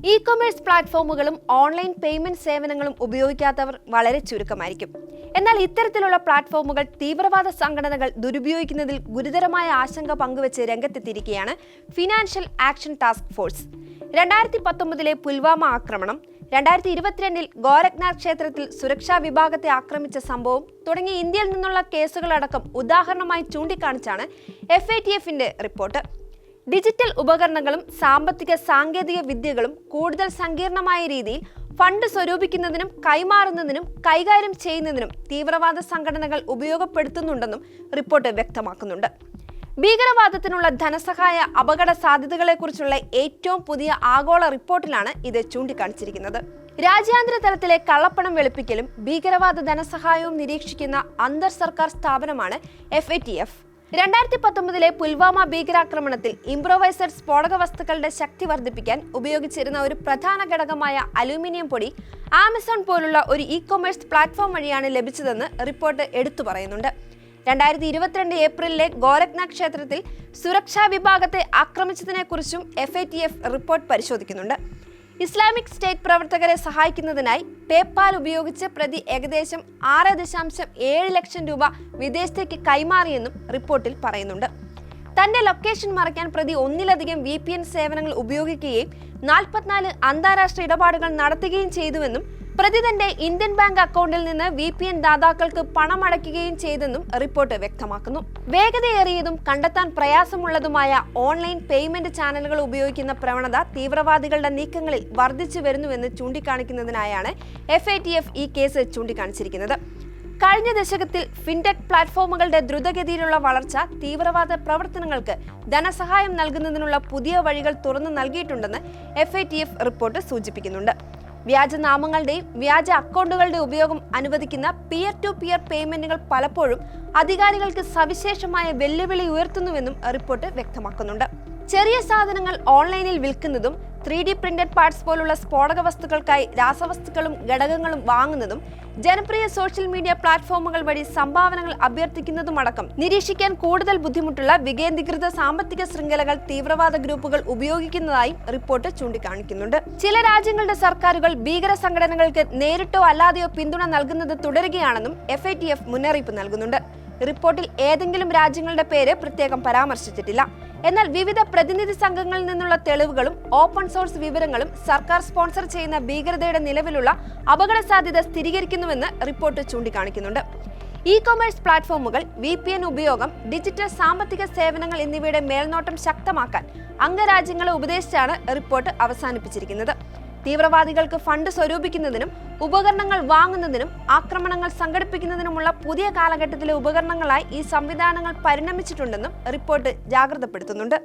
E-commerce പ്ലാറ്റ്ഫോമുകളും online payment സേവനങ്ങളും ഉപയോഗിക്കാത്തവർ വളരെ ചുരുക്കമായിരിക്കും. എന്നാൽ ഇത്തരത്തിലുള്ള പ്ലാറ്റ്ഫോമുകൾ തീവ്രവാദ സംഘടനകൾ ദുരുപയോഗിക്കുന്നതിൽ ഗുരുതരമായ ആശങ്ക പങ്കുവച്ച് രംഗത്തെത്തിയിരിക്കുകയാണ് financial action task force. 2019 Pulwama ആക്രമണം, 2022 ഗോരഖ്നാഥ് ക്ഷേത്രത്തിൽ സുരക്ഷാ വിഭാഗത്തെ ആക്രമിച്ച സംഭവം തുടങ്ങിയ ഇന്ത്യയിൽ നിന്നുള്ള കേസുകളടക്കം ഉദാഹരണമായി ചൂണ്ടിക്കാണിച്ചാണ് FATFന്റെ റിപ്പോർട്ട്. ഡിജിറ്റൽ ഉപകരണങ്ങളും സാമ്പത്തിക സാങ്കേതിക വിദ്യകളും കൂടുതൽ സങ്കീർണമായ രീതിയിൽ ഫണ്ട് സ്വരൂപിക്കുന്നതിനും കൈമാറുന്നതിനും കൈകാര്യം ചെയ്യുന്നതിനും തീവ്രവാദ സംഘടനകൾ ഉപയോഗപ്പെടുത്തുന്നുണ്ടെന്നും റിപ്പോർട്ട് വ്യക്തമാക്കുന്നുണ്ട്. ഭീകരവാദത്തിനുള്ള ധനസഹായ അപകട സാധ്യതകളെക്കുറിച്ചുള്ള ഏറ്റവും പുതിയ ആഗോള റിപ്പോർട്ടിലാണ് ഇത് ചൂണ്ടിക്കാണിച്ചിരിക്കുന്നത്. രാജ്യാന്തര തലത്തിലെ കള്ളപ്പണം വെളുപ്പിക്കലും ഭീകരവാദ ധനസഹായവും നിരീക്ഷിക്കുന്ന അന്തർ സർക്കാർ സ്ഥാപനമാണ് FATF. 2019 പുൽവാമ ഭീകരാക്രമണത്തിൽ ഇംപ്രൊവൈസഡ് സ്ഫോടക വസ്തുക്കളുടെ ശക്തി വർദ്ധിപ്പിക്കാൻ ഉപയോഗിച്ചിരുന്ന ഒരു പ്രധാന ഘടകമായ അലൂമിനിയം പൊടി ആമസോൺ പോലുള്ള ഒരു ഇ-കൊമേഴ്സ് പ്ലാറ്റ്ഫോം വഴിയാണ് ലഭിച്ചതെന്ന് റിപ്പോർട്ട് എടുത്തു പറയുന്നുണ്ട്. 2022 ഏപ്രിലിലെ ഗോരഖ്നാഥ് ക്ഷേത്രത്തിൽ സുരക്ഷാ വിഭാഗത്തെ ആക്രമിച്ചതിനെക്കുറിച്ചും FATF റിപ്പോർട്ട് പരിശോധിക്കുന്നുണ്ട്. ഇസ്ലാമിക് സ്റ്റേറ്റ് പ്രവർത്തകരെ സഹായിക്കുന്നതിനായി പേപ്പാൽ ഉപയോഗിച്ച് പ്രതി ഏകദേശം 6.7 ലക്ഷം രൂപ വിദേശത്തേക്ക് കൈമാറിയെന്നും റിപ്പോർട്ടിൽ പറയുന്നുണ്ട്. തന്റെ ലൊക്കേഷൻ മറയ്ക്കാൻ പ്രതി ഒന്നിലധികം VPN സേവനങ്ങൾ ഉപയോഗിക്കുകയും 44 അന്താരാഷ്ട്ര ഇടപാടുകൾ നടത്തുകയും ചെയ്തുവെന്നും പ്രതി തന്റെ ഇന്ത്യൻ ബാങ്ക് അക്കൗണ്ടിൽ നിന്ന് VPN ദാതാക്കൾക്ക് പണം അടയ്ക്കുകയും ചെയ്തെന്നും റിപ്പോർട്ട് വ്യക്തമാക്കുന്നു. വേഗതയേറിയതും കണ്ടെത്താൻ പ്രയാസമുള്ളതുമായ ഓൺലൈൻ പേയ്മെന്റ് ചാനലുകൾ ഉപയോഗിക്കുന്ന പ്രവണത തീവ്രവാദികളുടെ നീക്കങ്ങളിൽ വർദ്ധിച്ചു വരുന്നുവെന്ന് ചൂണ്ടിക്കാണിക്കുന്നതിനായാണ് FATF ഈ കേസ് ചൂണ്ടിക്കാണിച്ചിരിക്കുന്നത്. കഴിഞ്ഞ ദശകത്തിൽ ഫിൻടെക് പ്ലാറ്റ്ഫോമുകളുടെ ദ്രുതഗതിയിലുള്ള വളർച്ച തീവ്രവാദ പ്രവർത്തനങ്ങൾക്ക് ധനസഹായം നൽകുന്നതിനുള്ള പുതിയ വഴികൾ തുറന്നു നൽകിയിട്ടുണ്ടെന്ന് FATF റിപ്പോർട്ട് സൂചിപ്പിക്കുന്നുണ്ട്. വ്യാജനാമങ്ങളുടെയും വ്യാജ അക്കൗണ്ടുകളുടെ ഉപയോഗം അനുവദിക്കുന്ന പിയർ ടു പിയർ പേയ്മെന്റുകൾ പലപ്പോഴും അധികാരികൾക്ക് സവിശേഷമായ വെല്ലുവിളി ഉയർത്തുന്നുവെന്നും റിപ്പോർട്ട് വ്യക്തമാക്കുന്നുണ്ട്. ചെറിയ സാധനങ്ങൾ ഓൺലൈനിൽ വിൽക്കുന്നതും 3D പ്രിന്റഡ് പാർട്സ് പോലുള്ള സ്ഫോടക വസ്തുക്കൾക്കായി രാസവസ്തുക്കളും ഘടകങ്ങളും വാങ്ങുന്നതും ജനപ്രിയ സോഷ്യൽ മീഡിയ പ്ലാറ്റ്ഫോമുകൾ വഴി സംഭാവനകൾ അഭ്യർത്ഥിക്കുന്നതുമടക്കം നിരീക്ഷിക്കാൻ കൂടുതൽ ബുദ്ധിമുട്ടുള്ള വികേന്ദ്രീകൃത സാമ്പത്തിക ശൃംഖലകൾ തീവ്രവാദ ഗ്രൂപ്പുകൾ ഉപയോഗിക്കുന്നതായും റിപ്പോർട്ട് ചൂണ്ടിക്കാണിക്കുന്നുണ്ട്. ചില രാജ്യങ്ങളുടെ സർക്കാരുകൾ ഭീകര സംഘടനകൾക്ക് നേരിട്ടോ അല്ലാതെയോ പിന്തുണ നൽകുന്നത് തുടരുകയാണെന്നും FATF മുന്നറിയിപ്പ് നൽകുന്നുണ്ട്. റിപ്പോർട്ടിൽ ഏതെങ്കിലും രാജ്യങ്ങളുടെ പേര് പ്രത്യേകം പരാമർശിച്ചിട്ടില്ല. എന്നാൽ വിവിധ പ്രതിനിധി സംഘങ്ങളിൽ നിന്നുള്ള തെളിവുകളും ഓപ്പൺ സോഴ്സ് വിവരങ്ങളും സർക്കാർ സ്പോൺസർ ചെയ്യുന്ന ഭീകരതയുടെ നിലവിലുള്ള അപകട സാധ്യത സ്ഥിരീകരിക്കുന്നുവെന്ന് റിപ്പോർട്ട് ചൂണ്ടിക്കാണിക്കുന്നുണ്ട്. ഇ-കൊമേഴ്സ് പ്ലാറ്റ്ഫോമുകൾ, VPN ഉപയോഗം, ഡിജിറ്റൽ സാമ്പത്തിക സേവനങ്ങൾ എന്നിവയുടെ മേൽനോട്ടം ശക്തമാക്കാൻ അംഗരാജ്യങ്ങളെ ഉപദേശിച്ചാണ് റിപ്പോർട്ട് അവസാനിപ്പിച്ചിരിക്കുന്നത്. തീവ്രവാദികൾക്ക് ഫണ്ട് സ്വരൂപിക്കുന്നതിനും ഉപകരണങ്ങൾ വാങ്ങുന്നതിനും ആക്രമണങ്ങൾ സംഘടിപ്പിക്കുന്നതിനുമുള്ള പുതിയ കാലഘട്ടത്തിലെ ഉപകരണങ്ങളായി ഈ സംവിധാനങ്ങൾ പരിണമിച്ചിട്ടുണ്ടെന്നും റിപ്പോർട്ട് ജാഗ്രതപ്പെടുത്തുന്നുണ്ട്.